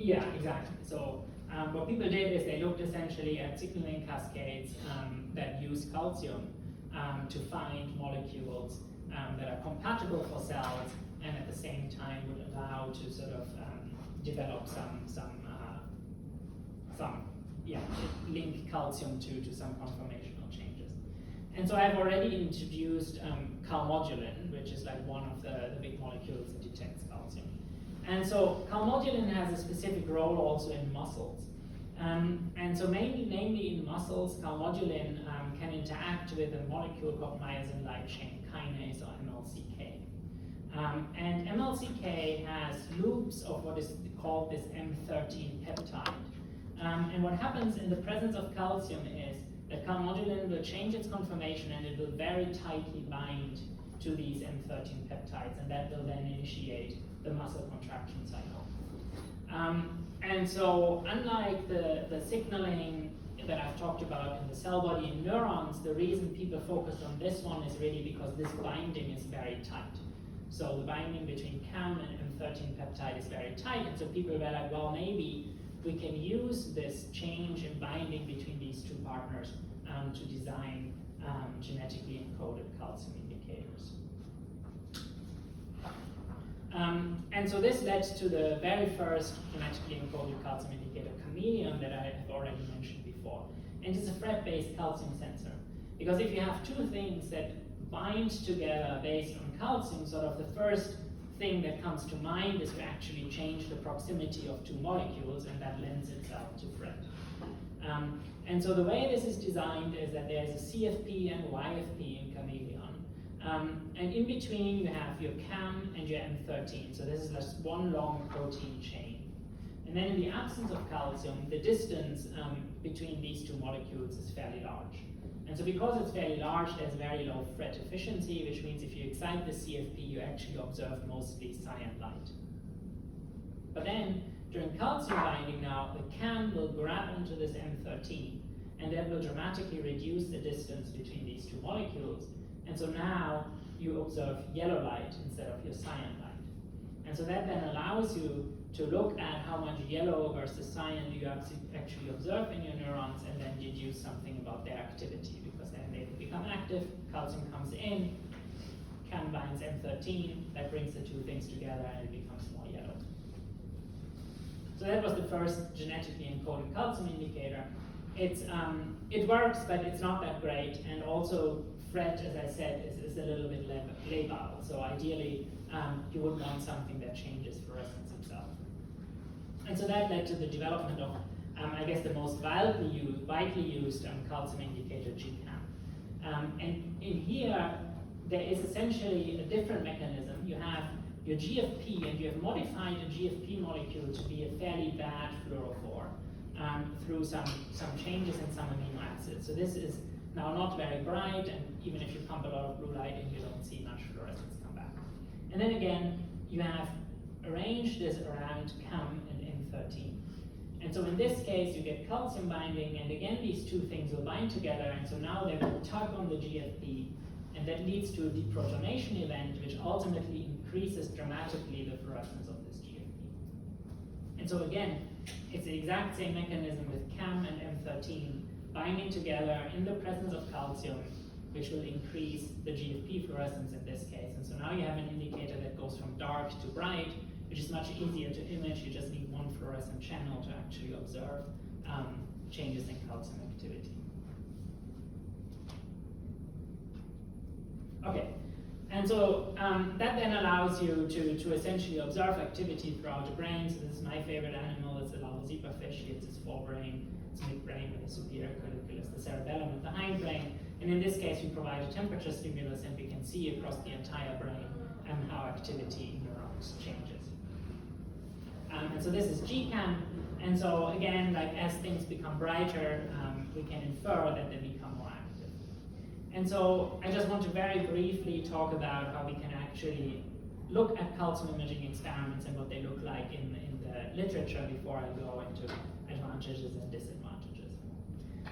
Yeah, exactly. So what people did is they looked essentially at signaling cascades that use calcium to find molecules that are compatible for cells and at the same time would allow to sort of develop link calcium to some conformational changes. And so I've already introduced calmodulin, which is like one of the big molecules that detects calcium. And so calmodulin has a specific role also in muscles. And so namely in muscles, calmodulin can interact with a molecule called myosin light chain kinase, or MLCK. And MLCK has loops of what is called this M13 peptide. And what happens in the presence of calcium is that calmodulin will change its conformation and it will very tightly bind to these M13 peptides, and that will then initiate the muscle contraction cycle. And so unlike the signaling that I've talked about in the cell body in neurons, the reason people focused on this one is really because this binding is very tight. So the binding between CAM and M13 peptide is very tight, and so people were like, well, maybe we can use this change in binding between these two partners to design genetically encoded calcium indicators. And so this led to the very first genetically encoded calcium indicator, Chameleon, that I have already mentioned before. And it's a FRET-based calcium sensor. Because if you have two things that bind together based on calcium, sort of the first thing that comes to mind is to actually change the proximity of two molecules, and that lends itself to FRET. And so the way this is designed is that there's a CFP and a YFP in Chameleon. And in between you have your CAM and your M13. So this is just one long protein chain. And then in the absence of calcium, the distance between these two molecules is fairly large. And so because it's fairly large, there's very low FRET efficiency, which means if you excite the CFP, you actually observe mostly cyan light. But then, during calcium binding now, the CAM will grab onto this M13, and that will dramatically reduce the distance between these two molecules. And so now you observe yellow light instead of your cyan light. And so that then allows you to look at how much yellow versus cyan do you actually observe in your neurons, and then deduce something about their activity, because then they become active, calcium comes in, CAM binds M13, that brings the two things together and it becomes more yellow. So that was the first genetically encoded calcium indicator. It works, but it's not that great, and also FRET, as I said, is a little bit labile. So ideally, you would want something that changes fluorescence itself. And so that led to the development of, I guess, the most widely used calcium indicator, GCAM. And in here, there is essentially a different mechanism. You have your GFP, and you have modified a GFP molecule to be a fairly bad fluorophore through some changes in some amino acids. So this is now not very bright, and even if you pump a lot of blue light in, you don't see much fluorescence come back. And then again, you have arranged this around CAM and M13. And so in this case, you get calcium binding, and again, these two things will bind together, and so now they will tug on the GFP, and that leads to a deprotonation event, which ultimately increases dramatically the fluorescence of this GFP. And so again, it's the exact same mechanism with CAM and M13 binding together in the presence of calcium, which will increase the GFP fluorescence in this case. And so now you have an indicator that goes from dark to bright, which is much easier to image. You just need one fluorescent channel to actually observe changes in calcium activity. Okay, and so that then allows you to essentially observe activity throughout the brain. So this is my favorite animal. It's a larval zebrafish. It's its forebrain, its midbrain with the superior colliculus, the cerebellum with the hindbrain. And in this case, we provide a temperature stimulus, and we can see across the entire brain how activity in neurons changes. And so this is GCAM. And so again, like as things become brighter, we can infer that they become more active. And so I just want to very briefly talk about how we can actually look at calcium imaging experiments and what they look like in the literature before I go into advantages and disadvantages.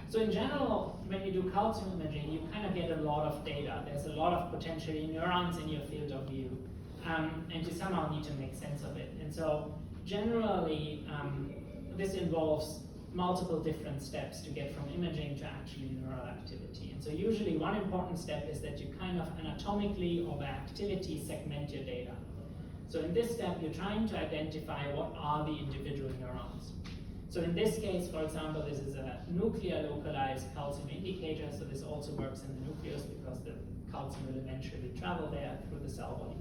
So in general, when you do calcium imaging, you kind of get a lot of data. There's a lot of potentially neurons in your field of view, and you somehow need to make sense of it. And so generally, this involves multiple different steps to get from imaging to actually neural activity. And so usually one important step is that you kind of anatomically or by activity segment your data. So in this step, you're trying to identify what are the individual neurons. So in this case, for example, this is a nuclear localized calcium indicator, so this also works in the nucleus because the calcium will eventually travel there through the cell body.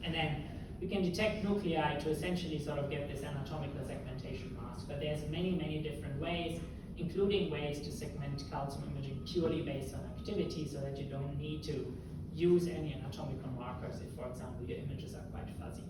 And then we can detect nuclei to essentially sort of get this anatomical segmentation mask. But there's many, many different ways, including ways to segment calcium imaging purely based on activity so that you don't need to use any anatomical markers if, for example, your images are quite fuzzy.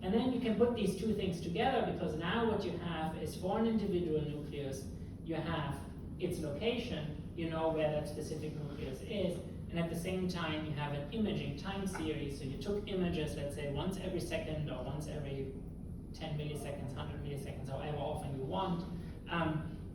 And then you can put these two things together because now what you have is for an individual nucleus, you have its location, you know where that specific nucleus is, and at the same time you have an imaging time series. So you took images, let's say once every second or once every 10 milliseconds, 100 milliseconds, however often you want.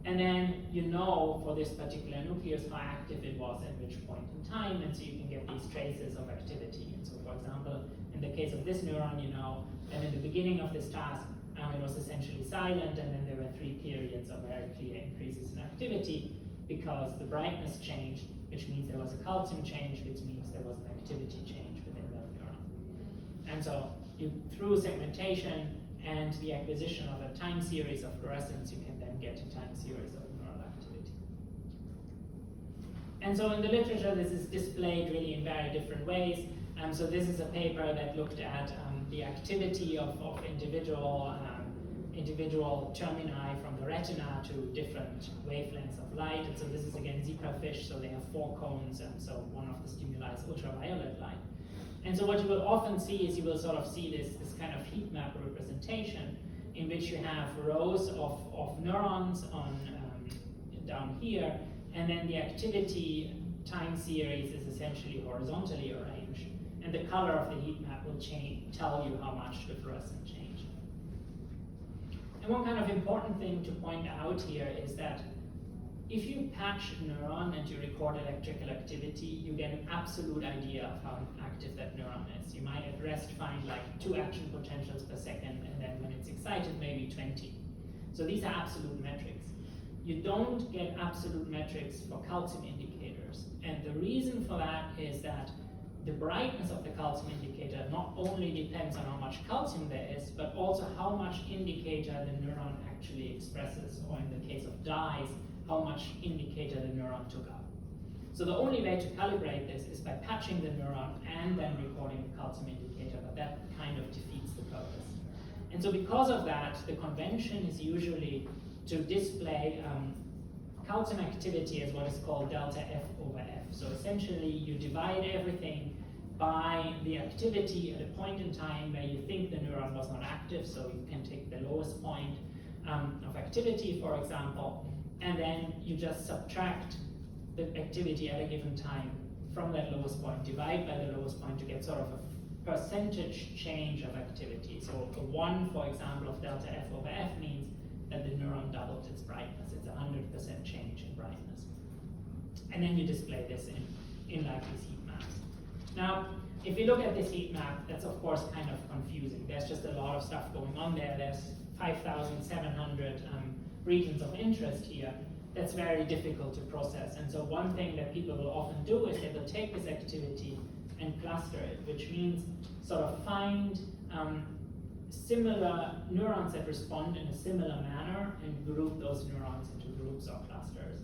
And then you know for this particular nucleus how active it was at which point in time, and so you can get these traces of activity. And so for example, in the case of this neuron, you know that in the beginning of this task, it was essentially silent, and then there were 3 periods of very clear increases in activity because the brightness changed, which means there was a calcium change, which means there was an activity change within that neuron. And so through segmentation and the acquisition of a time series of fluorescence, you can then get a time series of neural activity. And so in the literature, this is displayed really in very different ways. So this is a paper that looked at the activity of individual termini from the retina to different wavelengths of light. And so this is again zebrafish, so they have 4 cones, and so one of the stimuli is ultraviolet light. And so what you will often see is you will sort of see this kind of heat map representation in which you have rows of neurons on down here, and then the activity time series is essentially horizontally arranged, and the color of the heat map will tell you how much the fluorescent changed. And one kind of important thing to point out here is that if you patch a neuron and you record electrical activity, you get an absolute idea of how active that neuron is. You might at rest find like 2 action potentials per second, and then when it's excited, maybe 20. So these are absolute metrics. You don't get absolute metrics for calcium indicators. And the reason for that is that the brightness of the calcium indicator not only depends on how much calcium there is, but also how much indicator the neuron actually expresses, or in the case of dyes, how much indicator the neuron took up. So the only way to calibrate this is by patching the neuron and then recording the calcium indicator, but that kind of defeats the purpose. And so because of that, the convention is usually to display calcium activity as what is called delta F over F. So essentially you divide everything by the activity at a point in time where you think the neuron was not active, so you can take the lowest point of activity, for example, and then you just subtract the activity at a given time from that lowest point, divide by the lowest point to get sort of a percentage change of activity. So a 1, for example, of delta F over F means that the neuron doubled its brightness. It's 100% change in brightness. And then you display this in like these heat maps. Now, if you look at this heat map, that's of course kind of confusing. There's just a lot of stuff going on there. There's 5,700 regions of interest here. That's very difficult to process. And so one thing that people will often do is they will take this activity and cluster it, which means sort of find similar neurons that respond in a similar manner and group those neurons into groups or clusters.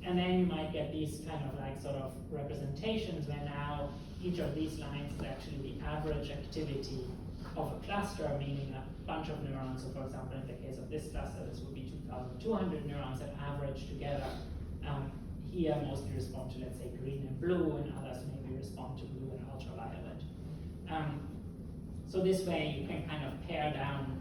And then you might get these kind of like sort of representations where now each of these lines is actually the average activity of a cluster, meaning a bunch of neurons. So for example, in the case of this cluster, this would be 2,200 neurons that average together. Here mostly respond to, let's say, green and blue, and others maybe respond to blue and ultraviolet. So this way you can kind of pare down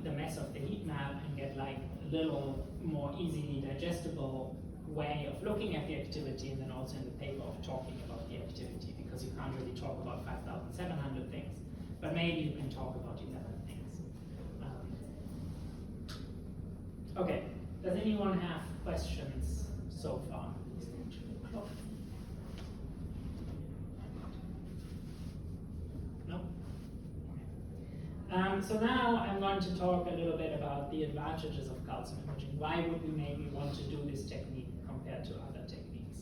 the mess of the heat map and get like a little more easily digestible way of looking at the activity, and then also in the paper of talking about the activity, because you can't really talk about 5,700 things, but maybe you can talk about 11 things. Okay, does anyone have questions so far? No? So now I'm going to talk a little bit about the advantages of calcium imaging. Why would we maybe want to do this technique compared to other techniques?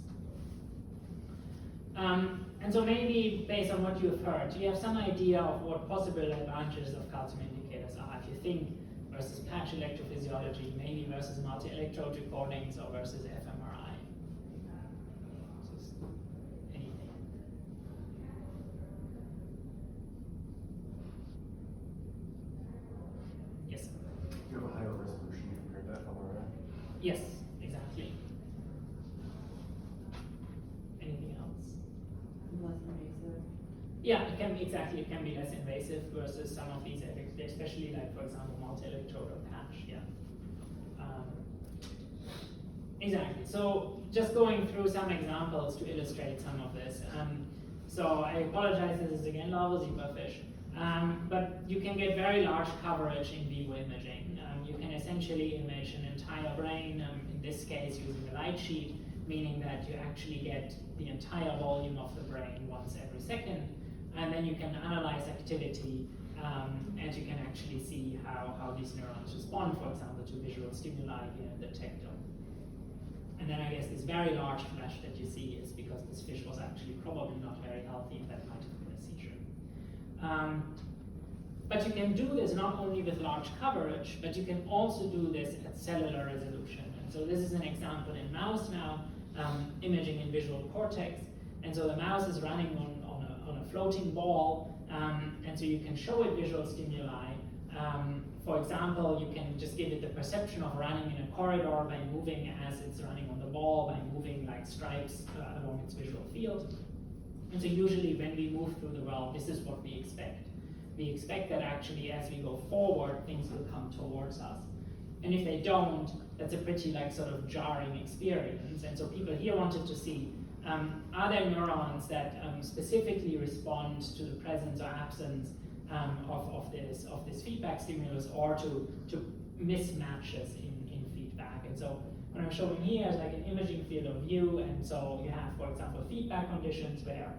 And so maybe based on what you've heard, do you have some idea of what possible advantages of calcium indicators are? If you think versus patch electrophysiology, maybe versus multi-electrode recordings or versus fMRI. Just anything. Yes? You have a higher resolution compared to fMRI? Yes, exactly. Anything else? Less invasive. Yeah, it can be, exactly, it can be less invasive versus some of these, especially like, for example, multi-electrode or patch, yeah. Exactly, so just going through some examples to illustrate some of this. So I apologize, this is again Larval zebrafish, but you can get very large coverage in vivo imaging. You can essentially image an entire brain, in this case using a light sheet, meaning that you actually get the entire volume of the brain once every second, and then you can analyze activity, and you can actually see how these neurons respond, for example, to visual stimuli here in the tectile. And then I guess this very large flash that you see is because this fish was actually probably not very healthy, and that might have been a seizure. But you can do this not only with large coverage, but you can also do this at cellular resolution. And so this is an example in mouse now, imaging in visual cortex. And so the mouse is running on a floating ball, and so you can show it visual stimuli. For example, you can just give it the perception of running in a corridor by moving as it's running on the ball, by moving like stripes along its visual field. And so usually when we move through the world, this is what we expect. We expect that actually as we go forward, things will come towards us. And if they don't, that's a pretty like sort of jarring experience. And so people here wanted to see, are there neurons that specifically respond to the presence or absence of this feedback stimulus, or to mismatches in feedback. And so what I'm showing here is like an imaging field of view, and so you have, for example, feedback conditions where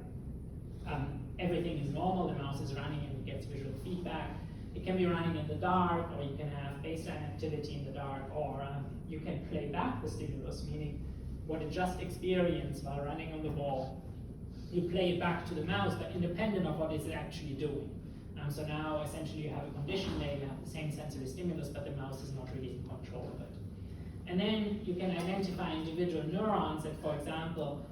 everything is normal, the mouse is running and it gets visual feedback. It can be running in the dark, or you can have baseline activity in the dark, or you can play back the stimulus, meaning what it just experienced while running on the ball, you play it back to the mouse, but independent of what it's actually doing. So now essentially you have a condition where you have the same sensory stimulus, but the mouse is not really in control of it. And then you can identify individual neurons that, for example,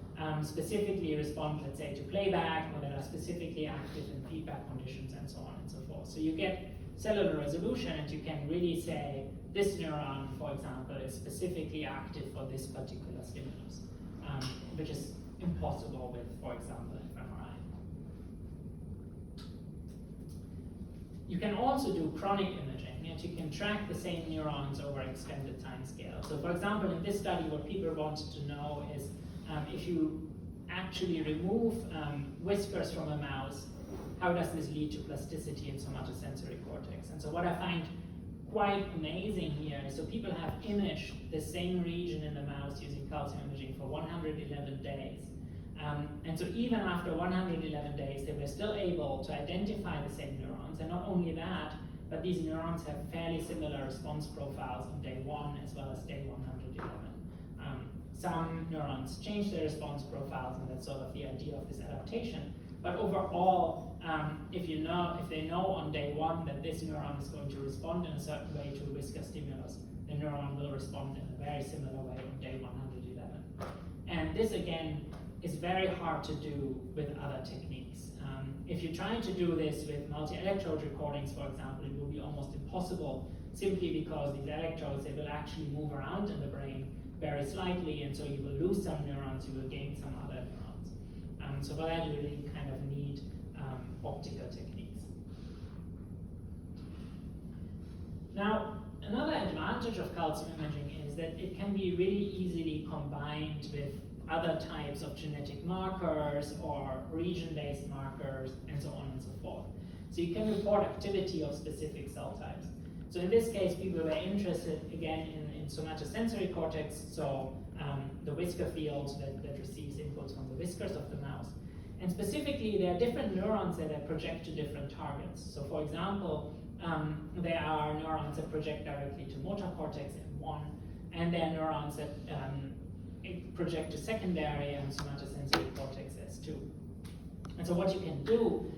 specifically respond, let's say, to playback, or that are specifically active in feedback conditions, and so on and so forth. So you get cellular resolution, and you can really say, this neuron, for example, is specifically active for this particular stimulus, which is impossible with, for example, fMRI. You can also do chronic imaging, and you can track the same neurons over extended time scale. So for example, in this study, what people wanted to know is if you actually remove whiskers from a mouse, how does this lead to plasticity in somatosensory cortex? And so what I find quite amazing here is, so people have imaged the same region in the mouse using calcium imaging for 111 days. And so even after 111 days, they were still able to identify the same neurons. And not only that, but these neurons have fairly similar response profiles on day 1 as well as day 111. Some neurons change their response profiles, and that's sort of the idea of this adaptation. But overall, if they know on day 1 that this neuron is going to respond in a certain way to a whisker stimulus, the neuron will respond in a very similar way on day 111. And this again is very hard to do with other techniques. If you're trying to do this with multi-electrode recordings, for example, it will be almost impossible, simply because these electrodes, they will actually move around in the brain very slightly, and so you will lose some neurons, you will gain some other neurons. So for that, you really kind of need optical techniques. Now, another advantage of calcium imaging is that it can be really easily combined with other types of genetic markers or region-based markers, and so on and so forth. So you can report activity of specific cell types. So in this case, people were interested, again, in somatosensory cortex, so the whisker field that receives inputs from the whiskers of the mouse. And specifically, there are different neurons that project to different targets. So for example, there are neurons that project directly to motor cortex M1, and there are neurons that project to secondary and somatosensory cortex S2. And so what you can do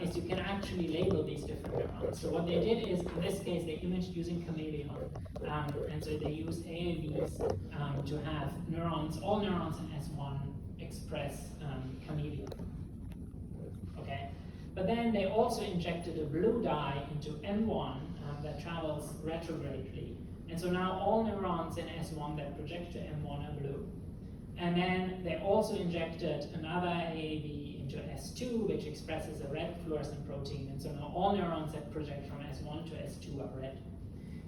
is you can actually label these different neurons. So what they did is, in this case, they imaged using Chameleon. And so they used AAVs to have neurons, all neurons in S1 express Chameleon. Okay? But then they also injected a blue dye into M1 that travels retrogradely. And so now all neurons in S1 that project to M1 are blue. And then they also injected another AAV into S2, which expresses a red fluorescent protein. And so now all neurons that project from S1 to S2 are red.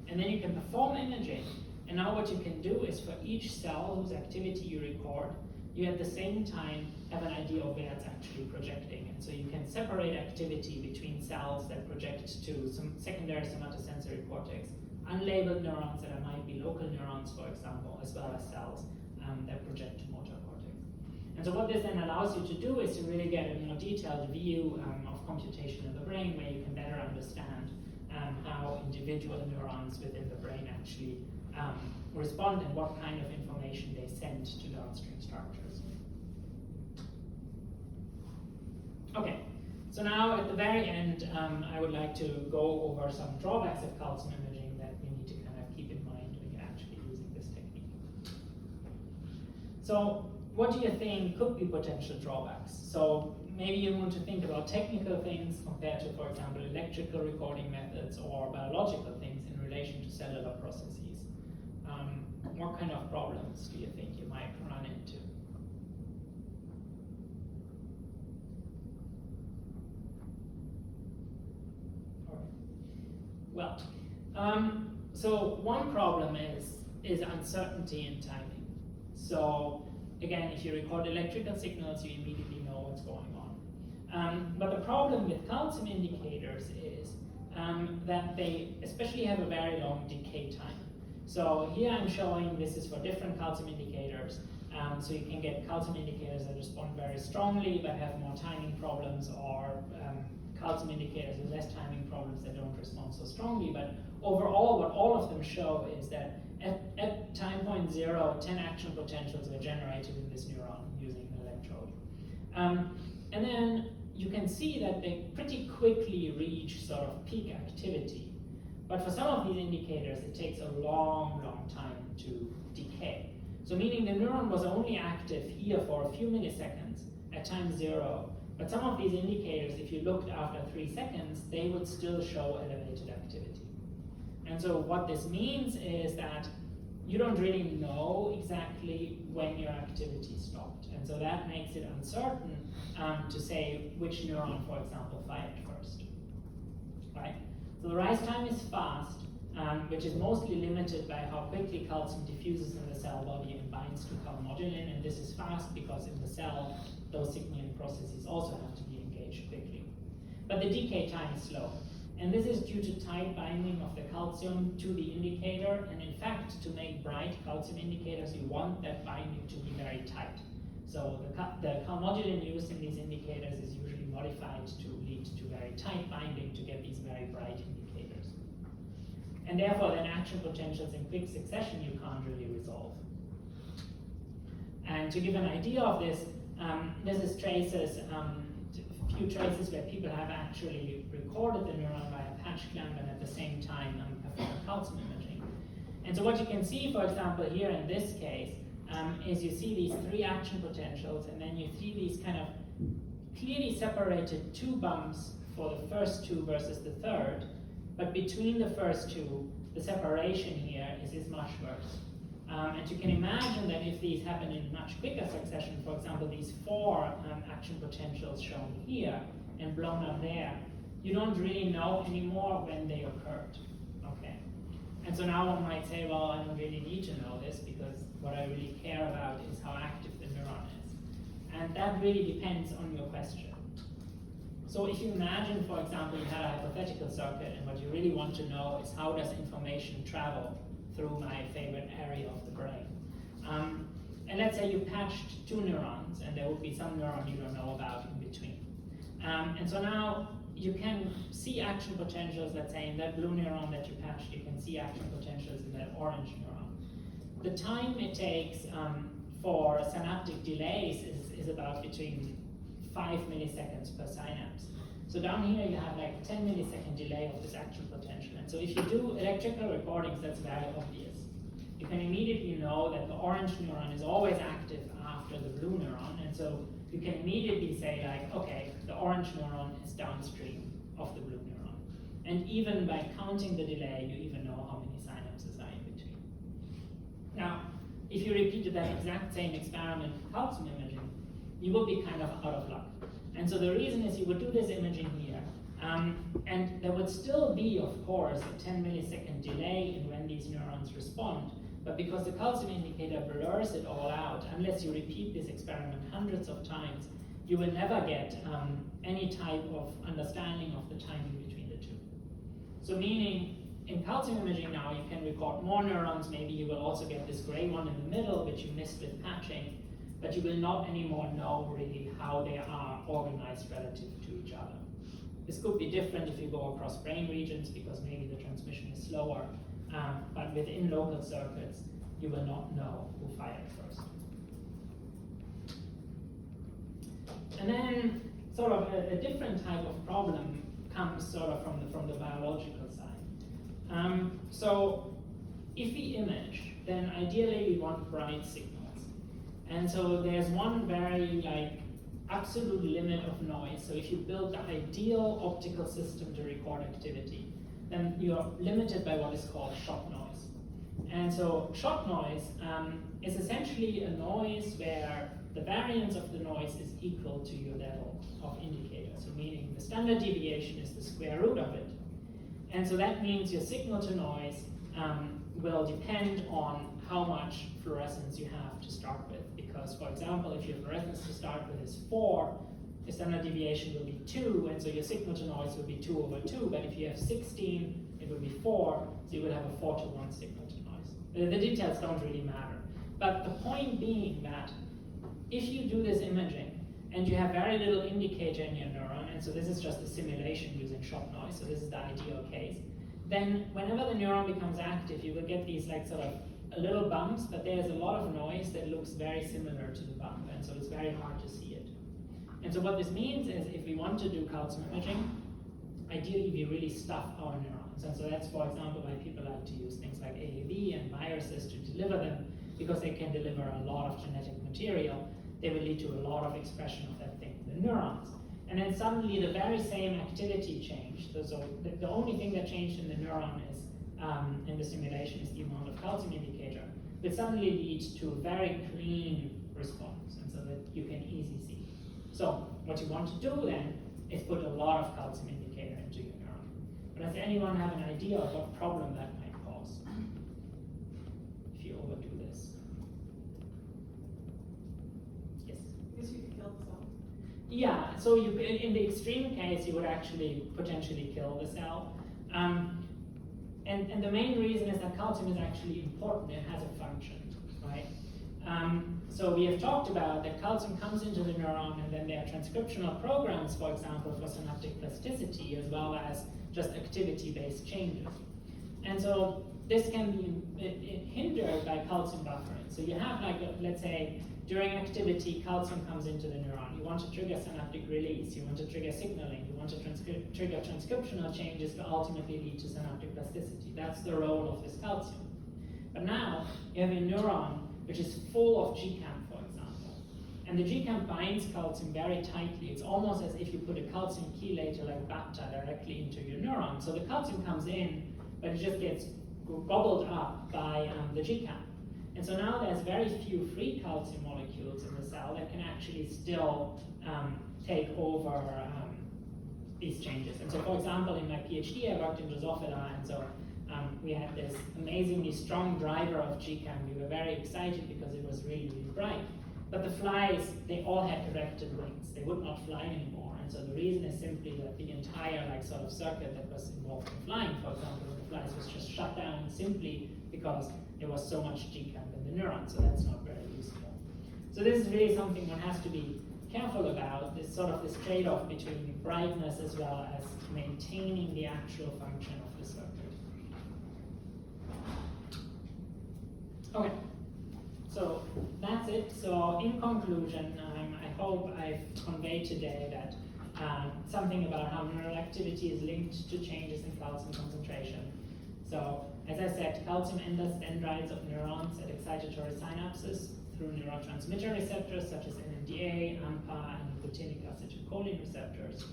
And then you can perform imaging. And now what you can do is for each cell whose activity you record, you at the same time have an idea of where it's actually projecting. And so you can separate activity between cells that project to some secondary somatosensory cortex, unlabeled neurons that might be local neurons, for example, as well as cells that project to motor cortex. And so what this then allows you to do is to really get a more detailed view of computation in the brain, where you can better understand how individual neurons within the brain actually respond and what kind of information they send to downstream structures. Okay, so now at the very end, I would like to go over some drawbacks of calcium imaging that we need to kind of keep in mind when you're actually using this technique. So what do you think could be potential drawbacks? So maybe you want to think about technical things compared to, for example, electrical recording methods or biological things in relation to cellular processes. What kind of problems do you think you might run into? All right. Well, so one problem is uncertainty in timing. So again, if you record electrical signals, you immediately know what's going on. But the problem with calcium indicators is that they especially have a very long decay time. So here I'm showing, this is for different calcium indicators. So you can get calcium indicators that respond very strongly but have more timing problems, or calcium indicators with less timing problems that don't respond so strongly. But overall, what all of them show is that at time point 0, 10 action potentials were generated in this neuron using an electrode. And then you can see that they pretty quickly reach sort of peak activity. But for some of these indicators, it takes a long, long time to decay. So meaning the neuron was only active here for a few milliseconds at time 0. But some of these indicators, if you looked after 3 seconds, they would still show elevated activity. And so what this means is that you don't really know exactly when your activity stopped. And so that makes it uncertain to say which neuron, for example, fired first, right? So the rise time is fast, which is mostly limited by how quickly calcium diffuses in the cell body and binds to calmodulin. And this is fast because in the cell, those signaling processes also have to be engaged quickly. But the decay time is slow. And this is due to tight binding of the calcium to the indicator. And in fact, to make bright calcium indicators, you want that binding to be very tight. So the calmodulin used in these indicators is usually modified to lead to very tight binding to get these very bright indicators. And therefore, then action potentials in quick succession you can't really resolve. And to give an idea of this, this is traces, a few traces where people have actually recorded the neuron by a patch clamp and at the same time performed calcium imaging. And so what you can see, for example, here in this case, is you see these 3 action potentials, and then you see these kind of clearly separated 2 bumps for the first 2 versus the third, but between the first 2, the separation here is much worse. And you can imagine that if these happen in much quicker succession, for example, these 4 action potentials shown here and blown up there, you don't really know anymore when they occurred. Okay. And so now one might say, well, I don't really need to know this because what I really care about is how active the neuron is. And that really depends on your question. So if you imagine, for example, you had a hypothetical circuit and what you really want to know is how does information travel through my favorite area of the brain. And let's say you patched 2 neurons and there would be some neuron you don't know about in between. And so now you can see action potentials, let's say in that blue neuron that you patched, you can see action potentials in that orange neuron. The time it takes for synaptic delays is about between 5 milliseconds per synapse. So down here you have like 10 millisecond delay of this action potential. And so if you do electrical recordings, that's very obvious. You can immediately know that the orange neuron is always active after the blue neuron. And so you can immediately say like, okay, the orange neuron is downstream of the blue neuron. And even by counting the delay, you even know how many synapses are in between. Now, if you repeated that exact same experiment with calcium imaging, you will be kind of out of luck. And so the reason is you would do this imaging here, and there would still be, of course, a 10 millisecond delay in when these neurons respond. But because the calcium indicator blurs it all out, unless you repeat this experiment hundreds of times, you will never get any type of understanding of the timing between the two. So meaning, in calcium imaging now, you can record more neurons. Maybe you will also get this gray one in the middle, which you missed with patching, but you will not anymore know really how they are organized relative to each other. This could be different if you go across brain regions, because maybe the transmission is slower. But within local circuits, you will not know who fired first. And then sort of a different type of problem comes sort of from the biological side. So if we image, then ideally we want bright signals. And so there's one very absolute limit of noise. So if you build the ideal optical system to record activity, then you're limited by what is called shot noise. And so shot noise is essentially a noise where the variance of the noise is equal to your level of indicator. So meaning the standard deviation is the square root of it. And so that means your signal to noise will depend on how much fluorescence you have to start with. Because, for example, if your fluorescence to start with is 4, the standard deviation will be 2, and so your signal to noise will be 2 over 2. But if you have 16, it will be 4, so you will have a 4-to-1 signal to noise. The details don't really matter. But the point being that if you do this imaging and you have very little indicator in your neuron, and so this is just a simulation using shot noise, so this is the ideal case, then whenever the neuron becomes active, you will get these sort of little bumps, but there's a lot of noise that looks very similar to the bump, and so it's very hard to see it. And so what this means is if we want to do calcium imaging, ideally we really stuff our neurons. And so that's, for example, why people like to use things like AAV and viruses to deliver them, because they can deliver a lot of genetic material. They will lead to a lot of expression of that thing in the neurons. And then suddenly the very same activity changed. So the only thing that changed in the neuron is, in the simulation, is the amount of calcium indicator, which suddenly leads to a very clean response, and so that you can easily see. So what you want to do then is put a lot of calcium indicator into your neuron. But does anyone have an idea of what problem that might cause if you overdo this? Yes? Because you could kill the cell. Yeah, so you, in the extreme case, you would actually potentially kill the cell. And the main reason is that calcium is actually important. It has a function, right? So we have talked about that calcium comes into the neuron, and then there are transcriptional programs, for example, for synaptic plasticity, as well as just activity-based changes. And so this can be hindered by calcium buffering. So you have let's say, during activity, calcium comes into the neuron. You want to trigger synaptic release. You want to trigger signaling. You want to trigger transcriptional changes to ultimately lead to synaptic plasticity. That's the role of this calcium. But now you have a neuron which is full of GCAM, for example. And the GCAM binds calcium very tightly. It's almost as if you put a calcium chelator like BAPTA directly into your neuron. So the calcium comes in, but it just gets gobbled up by the GCAM. And so now there's very few free calcium molecules in the cell that can actually still take over these changes. And so, for example, in my PhD, I worked in Drosophila, and so we had this amazingly strong driver of GCAM. We were very excited because it was really, really bright. But the flies, they all had erected wings. They would not fly anymore. And so the reason is simply that the entire sort of circuit that was involved in flying, for example, with the flies was just shut down simply because there was so much GCAM in the neuron. So that's not very useful. So this is really something one has to be careful about is sort of this trade-off between brightness as well as maintaining the actual function of the circuit. Okay, so that's it. So in conclusion, I hope I've conveyed today that something about how neural activity is linked to changes in calcium concentration. So as I said, calcium enters dendrites of neurons at excitatory synapses through neurotransmitter receptors such as NMDA, AMPA, and nicotinic acetylcholine receptors.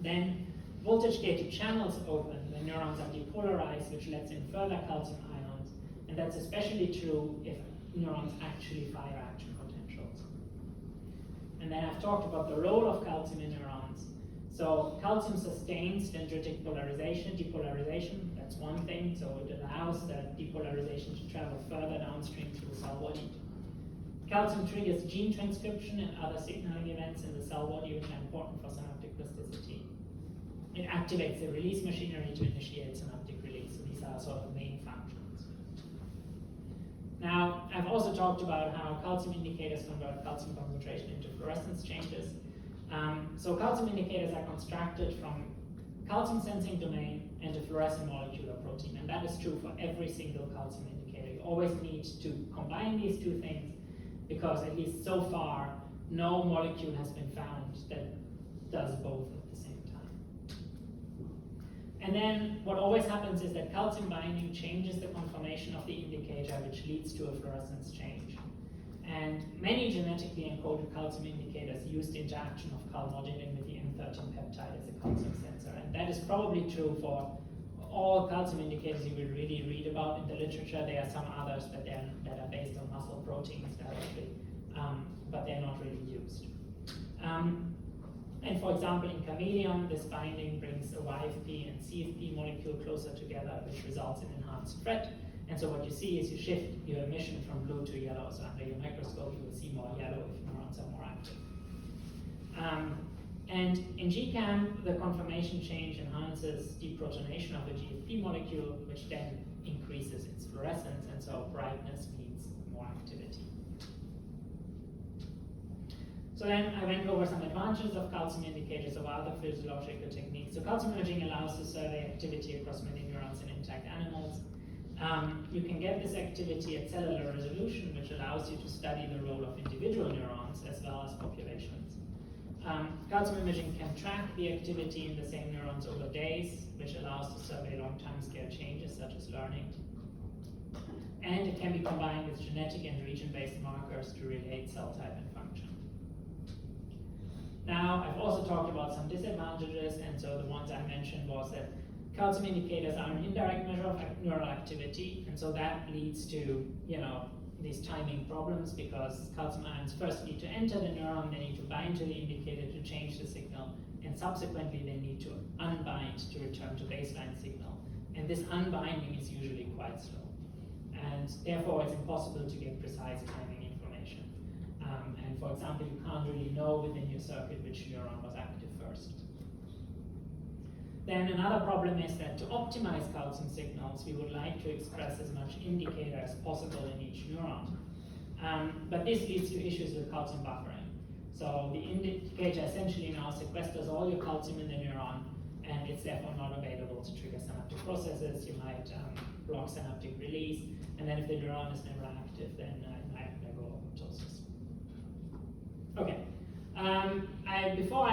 Then voltage-gated channels open when neurons are depolarized, which lets in further calcium ions, and that's especially true if neurons actually fire action potentials. And then I've talked about the role of calcium in neurons. So calcium sustains dendritic polarization, depolarization, that's one thing, so it allows that depolarization to travel further downstream through the cell body. Calcium triggers gene transcription and other signaling events in the cell body which are important for synaptic plasticity. It activates the release machinery to initiate synaptic release, so these are sort of main functions. Now, I've also talked about how calcium indicators convert calcium concentration into fluorescence changes. So calcium indicators are constructed from calcium sensing domain and a fluorescent molecule or protein, and that is true for every single calcium indicator. You always need to combine these two things because at least so far, no molecule has been found that does both at the same time. And then what always happens is that calcium binding changes the conformation of the indicator, which leads to a fluorescence change. And many genetically encoded calcium indicators use the interaction of calmodulin with the M13 peptide as a calcium sensor. And that is probably true for all calcium indicators you will really read about in the literature. There are some others that are based on muscle proteins directly, but they're not really used. And for example, in chameleon, this binding brings a YFP and CFP molecule closer together, which results in enhanced FRET. And so what you see is you shift your emission from blue to yellow. So under your microscope, you will see more yellow if neurons are more active. And in GCAM, the conformation change enhances deprotonation of the GFP molecule, which then increases its fluorescence, and so brightness means more activity. So then I went over some advantages of calcium indicators over other physiological techniques. So calcium imaging allows to survey activity across many neurons in intact animals. You can get this activity at cellular resolution, which allows you to study the role of individual neurons as well as populations. Calcium imaging can track the activity in the same neurons over days, which allows to survey long time scale changes such as learning. And it can be combined with genetic and region-based markers to relate cell type and function. Now, I've also talked about some disadvantages, and so the ones I mentioned was that calcium indicators are an indirect measure of neural activity, and so that leads to, these timing problems because calcium ions first need to enter the neuron, they need to bind to the indicator to change the signal, and subsequently they need to unbind to return to baseline signal. And this unbinding is usually quite slow. And therefore it's impossible to get precise timing information. And for example, you can't really know within your circuit which neuron was active first. Then another problem is that to optimize calcium signals, we would like to express as much indicator as possible in each neuron. But this leads to issues with calcium buffering. So the indicator essentially now sequesters all your calcium in the neuron, and it's therefore not available to trigger synaptic processes. You might block synaptic release, and then if the neuron is never active, then it might undergo apoptosis. Okay. Before I